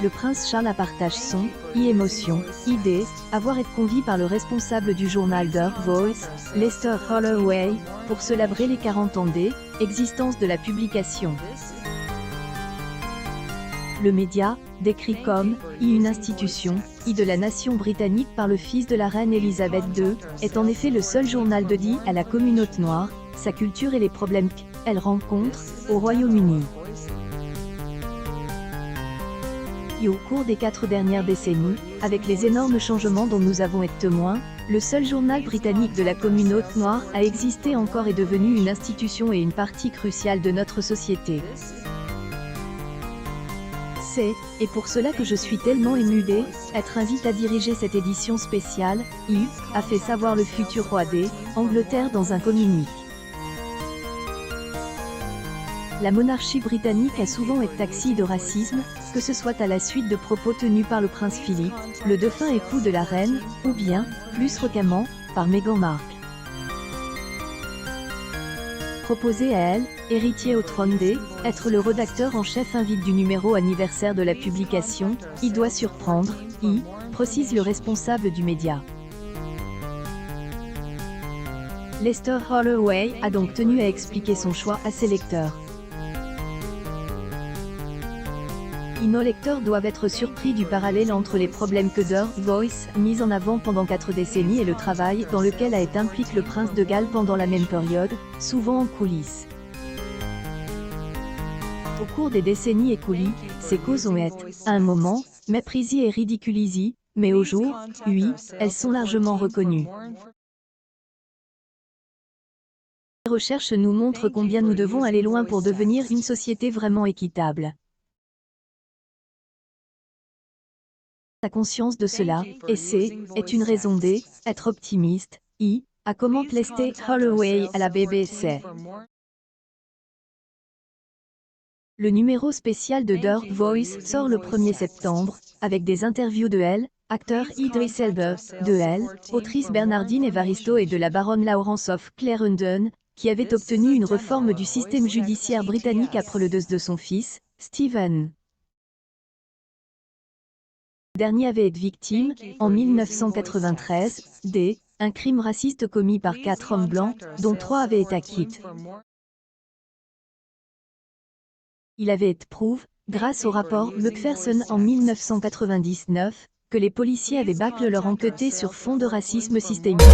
le prince Charles partage son émotion, idée, avoir été convié par le responsable du journal The Voice, Lester Holloway, pour célébrer les 40 ans d'existence de la publication. Le média, décrit comme une institution de la nation britannique par le fils de la reine Elisabeth II, est en effet le seul journal dédié à la communauté noire, sa culture et les problèmes qu'elle rencontre au Royaume-Uni. Et au cours des 4 dernières décennies, avec les énormes changements dont nous avons été témoins, le seul journal britannique de la communauté noire a existé encore et devenu une institution et une partie cruciale de notre société. Et pour cela que je suis tellement ému d'être invité à diriger cette édition spéciale, a fait savoir le futur roi d'Angleterre dans un communiqué. La monarchie britannique a souvent été taxée de racisme, que ce soit à la suite de propos tenus par le prince Philippe, le défunt époux de la reine, ou bien, plus récemment, par Meghan Markle. Proposé à elle, héritier au trône d'être le rédacteur en chef invite du numéro anniversaire de la publication, il doit surprendre, précise le responsable du média. Lester Holloway a donc tenu à expliquer son choix à ses lecteurs. Nos lecteurs doivent être surpris du parallèle entre les problèmes que The Voice a mis en avant pendant 4 décennies et le travail dans lequel a été impliqué le prince de Galles pendant la même période, souvent en coulisses. Au cours des décennies écoulées, ces causes ont été, à un moment, méprisées et ridiculisées, mais au jour, elles sont largement reconnues. Les recherches nous montrent combien nous devons aller loin pour devenir une société vraiment équitable. La conscience de cela, et est une raison d'être optimiste, a commenté Lester Holloway à la BBC. Le numéro spécial de The Voice sort le 1er septembre, avec des interviews de elle, acteur Idris Elba, de elle, autrice Bernardine Evaristo et de la baronne Laurence of Clarendon, qui avait obtenu une réforme du système judiciaire britannique après le décès de son fils, Stephen. Le dernier avait été victime, en 1993, d'un crime raciste commis par 4 hommes blancs, dont 3 avaient été acquittés. Il avait été prouvé, grâce au rapport Macpherson en 1999, que les policiers avaient bâclé leur enquête sur fond de racisme systémique.